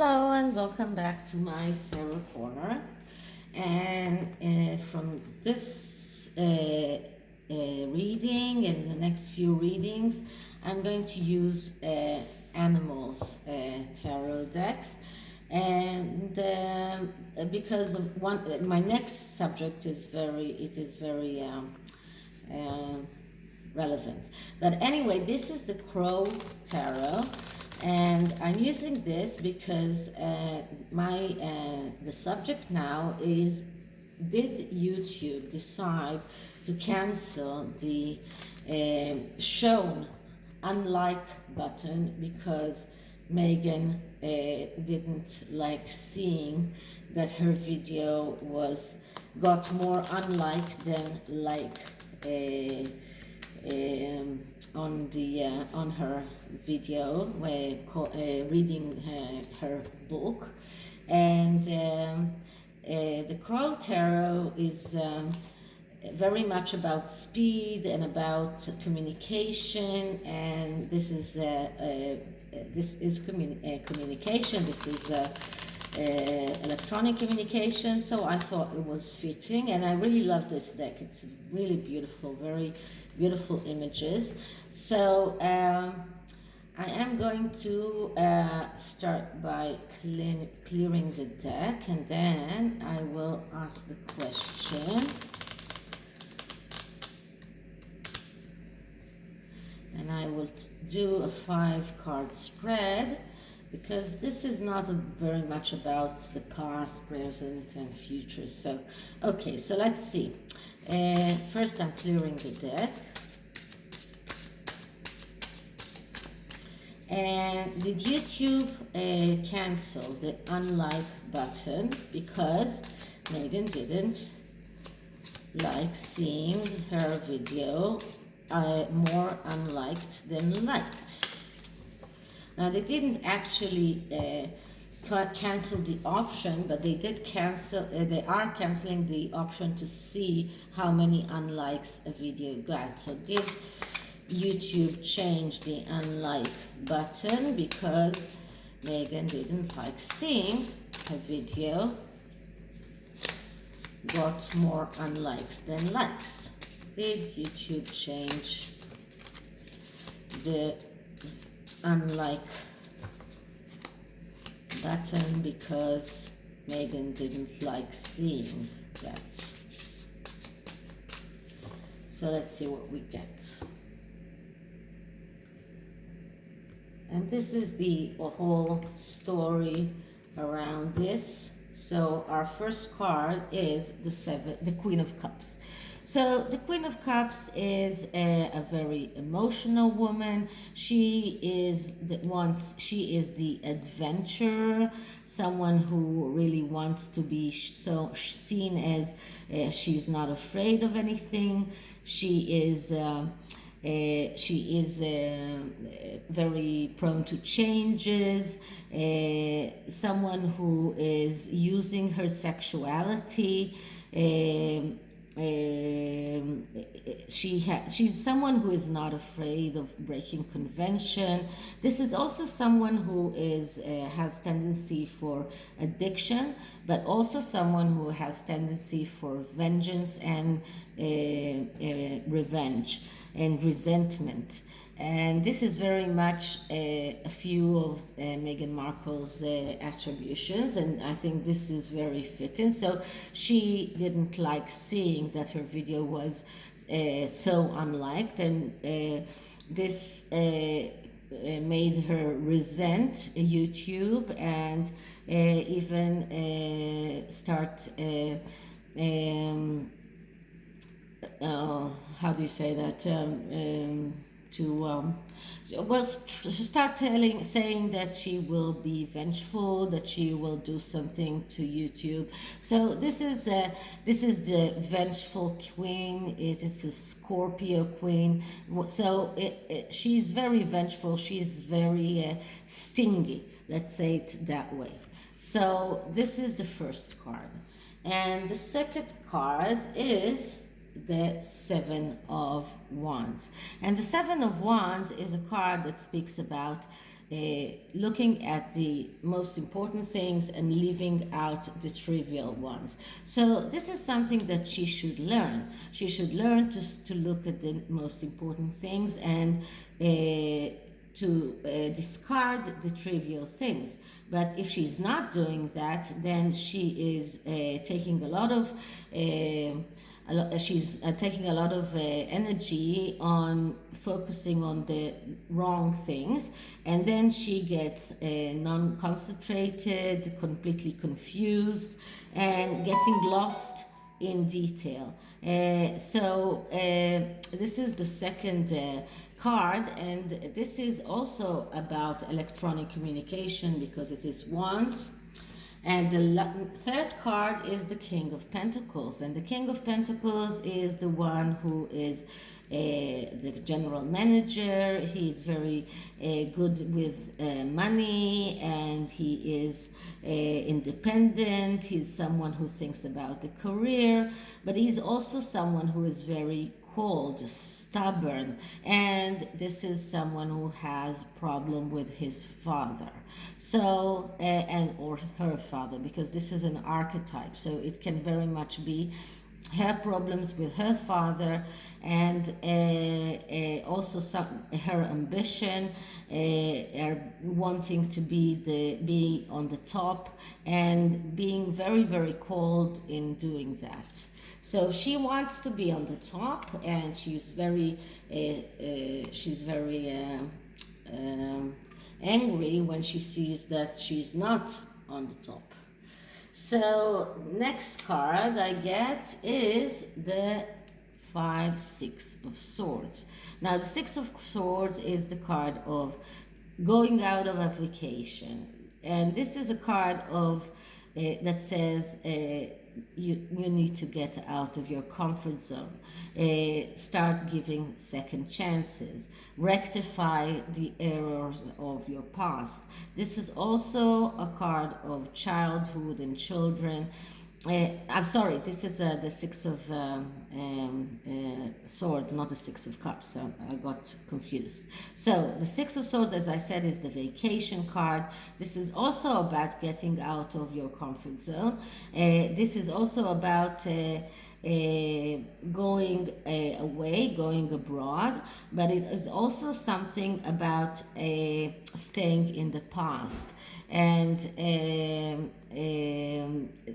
Hello and welcome back to my tarot corner. And from this reading and the next few readings, I'm going to use animals tarot decks. And because of my next subject is very relevant. But anyway, this is the Crow Tarot, and I'm using this because the subject now is: did YouTube decide to cancel the shown unlike button because Meghan didn't like seeing that her video got more unlike than like on her video reading her book. And the Crow Tarot is very much about speed and about communication, and this is communication. This is electronic communication, so I thought it was fitting, and I really love this deck. It's really beautiful, very beautiful images. So I am going to start by clearing the deck, and then I will ask the question. And I will do a 5-card spread, because this is not very much about the past, present, and future. So, okay, so let's see. First, I'm clearing the deck. And did YouTube cancel the unlike button because Meghan didn't like seeing her video more unliked than liked? Now, they didn't actually cancel the option, but they did cancel. They are canceling the option to see how many unlikes a video got. So did YouTube change the unlike button because Meghan didn't like seeing her video got more unlikes than likes? Did YouTube change the unlike button because Meghan didn't like seeing that? So let's see what we get. And this is the whole story around this. So our first card is the Queen of Cups. So the Queen of Cups is a very emotional woman. She is the adventurer, someone who really wants to be so seen as she's not afraid of anything. She is very prone to changes, someone who is using her sexuality. She's someone who is not afraid of breaking convention. This is also someone who has tendency for addiction, but also someone who has tendency for vengeance and revenge and resentment. And this is very much a few of Meghan Markle's attributions, and I think this is very fitting. So she didn't like seeing that her video was so unliked, and this made her resent YouTube and even start how do you say that? Start saying that she will be vengeful, that she will do something to YouTube. So this is the vengeful queen. It is a Scorpio queen. So she's very vengeful. She's very stingy. Let's say it that way. So this is the first card, and the second card is the Seven of Wands. And the Seven of Wands is a card that speaks about looking at the most important things and leaving out the trivial ones. So this is something that she should learn. She should learn to look at the most important things and to discard the trivial things. But if she's not doing that, then she is taking a lot of she's taking a lot of energy on focusing on the wrong things, and then she gets non-concentrated, completely confused, and getting lost in detail. This is the second card, and this is also about electronic communication because it is wands. And the third card is the King of Pentacles. And the King of Pentacles is the one who is the general manager. He is very good with money, and he is independent. He's someone who thinks about the career, but he's also someone who is very cold, stubborn, and this is someone who has problem with his father, so and or her father, because this is an archetype, so it can very much be her problems with her father, and also her ambition, her wanting to be on the top, and being very, very cold in doing that. So she wants to be on the top, and she's very angry when she sees that she's not on the top. So next card I get is the 5-6 of Swords. Now the 6 of Swords is the card of going out of a vacation, and this is a card of that says you need to get out of your comfort zone, start giving second chances, rectify the errors of your past. This is also a card of childhood and children. I'm sorry, this is the 6 of Swords, not the 6 of Cups, so I got confused. So the 6 of Swords, as I said, is the vacation card. This is also about getting out of your comfort zone. This is also about going away, going abroad, but it is also something about staying in the past, and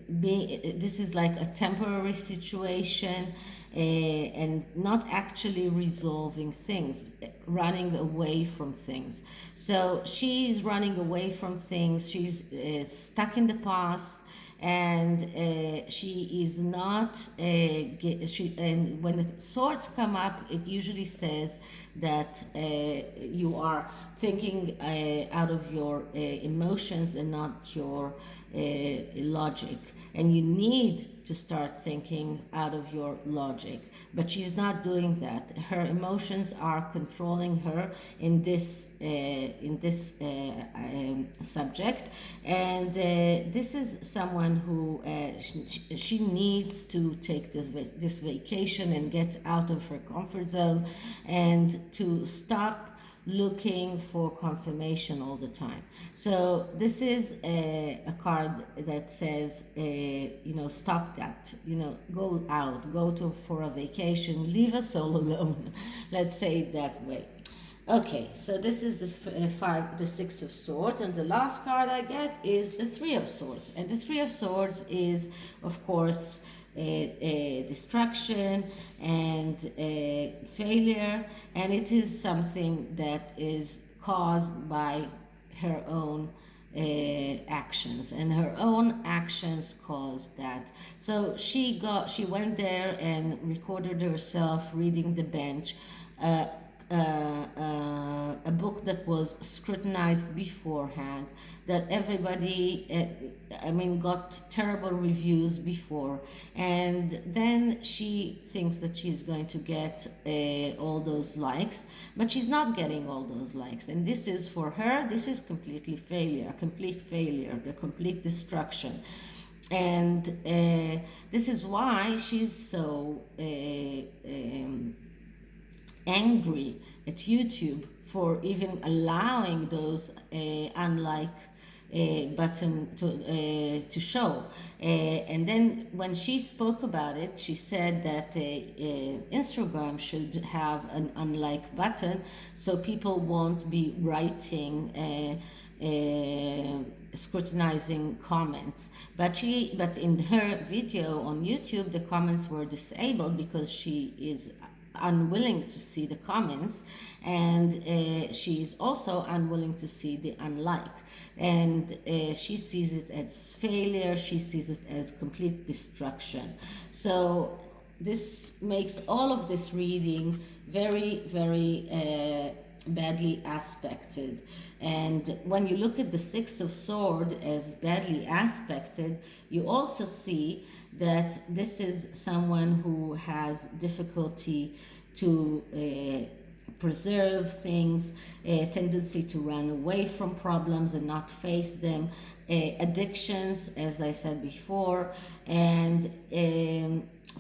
this is like a temporary situation, and not actually resolving things, running away from things. So she's running away from things, she's stuck in the past, and she is not and when the swords come up, it usually says that you are thinking out of your emotions and not your logic, and you need to start thinking out of your logic, but she's not doing that. Her emotions are controlling her in this subject, and this is someone who she needs to take this vacation and get out of her comfort zone, and to stop looking for confirmation all the time. So this is a card that says, stop that, go out, for a vacation, leave us all alone. Let's say it that way. Okay, so this is the 6 of Swords, and the last card I get is the 3 of Swords, and the 3 of Swords is, of course, destruction and failure, and it is something that is caused by her own actions, and her own actions caused that. So she went there and recorded herself reading The Bench, a book that was scrutinized beforehand, that everybody got terrible reviews before, and then she thinks that she's going to get all those likes, but she's not getting all those likes, and this is, for her, this is completely failure, a complete failure, the complete destruction. And this is why she's so angry at YouTube for even allowing those unlike button to show. And then when she spoke about it, she said that Instagram should have an unlike button so people won't be writing scrutinizing comments. But in her video on YouTube, the comments were disabled because she is unwilling to see the comments, and she is also unwilling to see the unlike, and she sees it as failure, she sees it as complete destruction. So this makes all of this reading very, very badly aspected. And when you look at the Six of Swords as badly aspected, you also see that this is someone who has difficulty to preserve things, a tendency to run away from problems and not face them, addictions, as I said before, and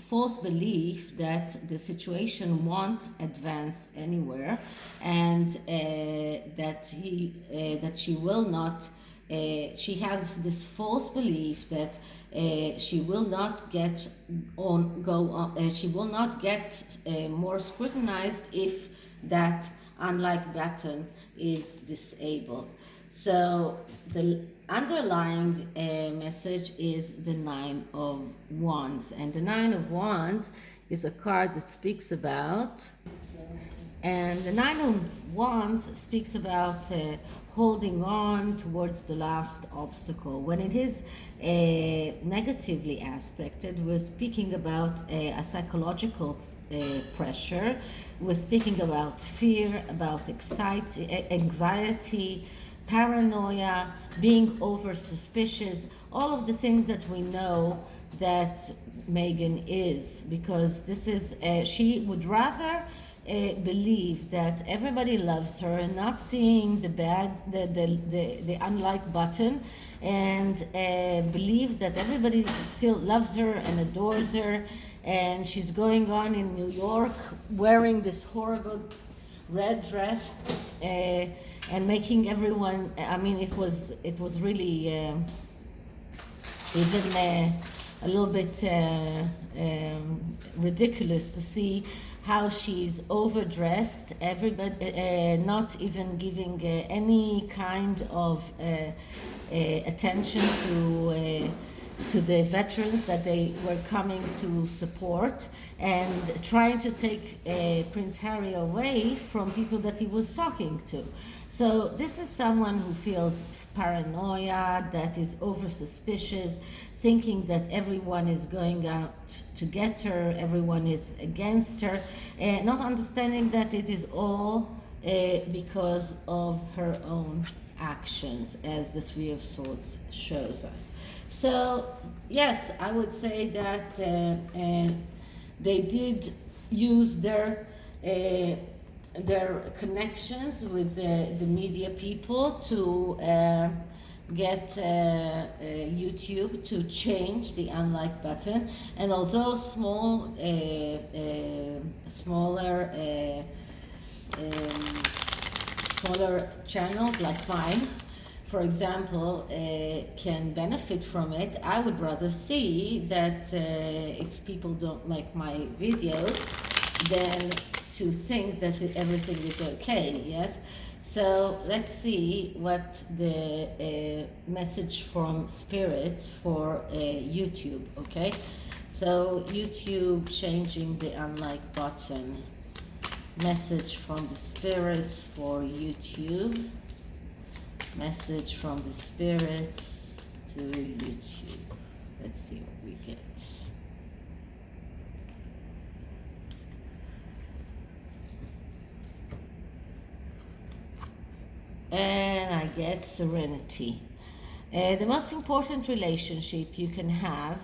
false belief that the situation won't advance anywhere, and that she will not. She has this false belief that she will not get she will not get more scrutinized if that unlike button is disabled. So the underlying message is the Nine of Wands, and the Nine of Wands is a card that speaks about, and the Nine of Wands speaks about holding on towards the last obstacle. When it is negatively aspected, we're speaking about a psychological pressure, we're speaking about fear, about anxiety, paranoia, being over suspicious, all of the things that we know that Meghan is, because this is she would rather believe that everybody loves her and not seeing the unlike button, and believe that everybody still loves her and adores her, and she's going on in New York wearing this horrible red dress and making everyone, I mean, it was really even a little bit ridiculous to see how she's overdressed, everybody not even giving any kind of attention to the veterans that they were coming to support, and trying to take Prince Harry away from people that he was talking to. So this is someone who feels paranoia, that is over suspicious, thinking that everyone is going out to get her, everyone is against her, not understanding that it is all because of her own actions, as the Three of Swords shows us. So yes, I would say that they did use their connections with the media people to get YouTube to change the unlike button. And although smaller channels like mine, for example, can benefit from it, I would rather see that if people don't like my videos, then to think that everything is okay, yes? So let's see what the message from spirits for YouTube, okay? So YouTube changing the unlike button. Message from the spirits for YouTube. Message from the spirits to YouTube. Let's see what we get. And I get serenity. The most important relationship you can have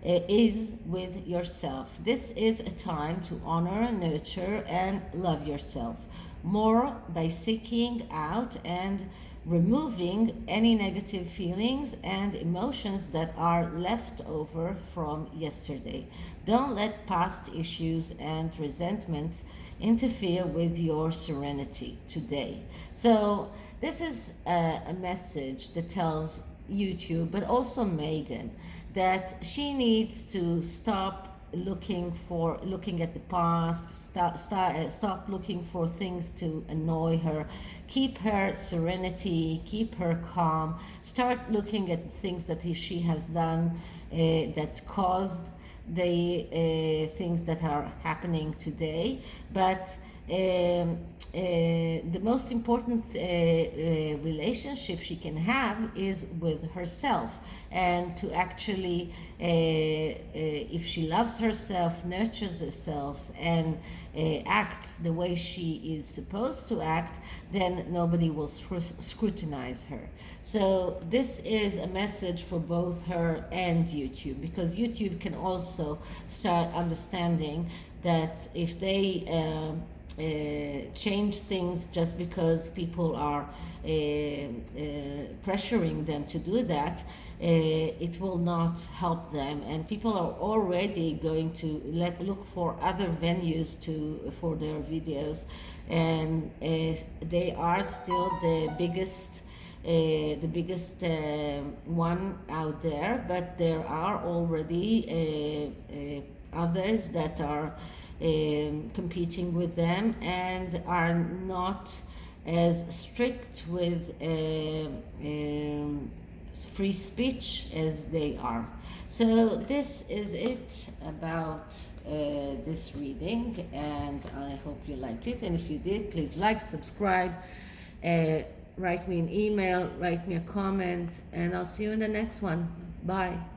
is with yourself. This is a time to honor, nurture, and love yourself more by seeking out and removing any negative feelings and emotions that are left over from yesterday. Don't let past issues and resentments interfere with your serenity today. So, this is a message that tells YouTube, but also Meghan, that she needs to stop looking at the past, stop looking for things to annoy her, keep her serenity, keep her calm, start looking at the things that she has done that caused the things that are happening today. But the most important relationship she can have is with herself, and to actually, if she loves herself, nurtures herself, and acts the way she is supposed to act, then nobody will scrutinize her. So this is a message for both her and YouTube, because YouTube can also start understanding that if they change things just because people are pressuring them to do that, it will not help them, and people are already going to look for other venues for their videos, and they are still the biggest one out there, but there are already others that are competing with them and are not as strict with free speech as they are. So this is it about this reading, and I hope you liked it, and if you did, please like, subscribe, write me an email, write me a comment, and I'll see you in the next one. Bye.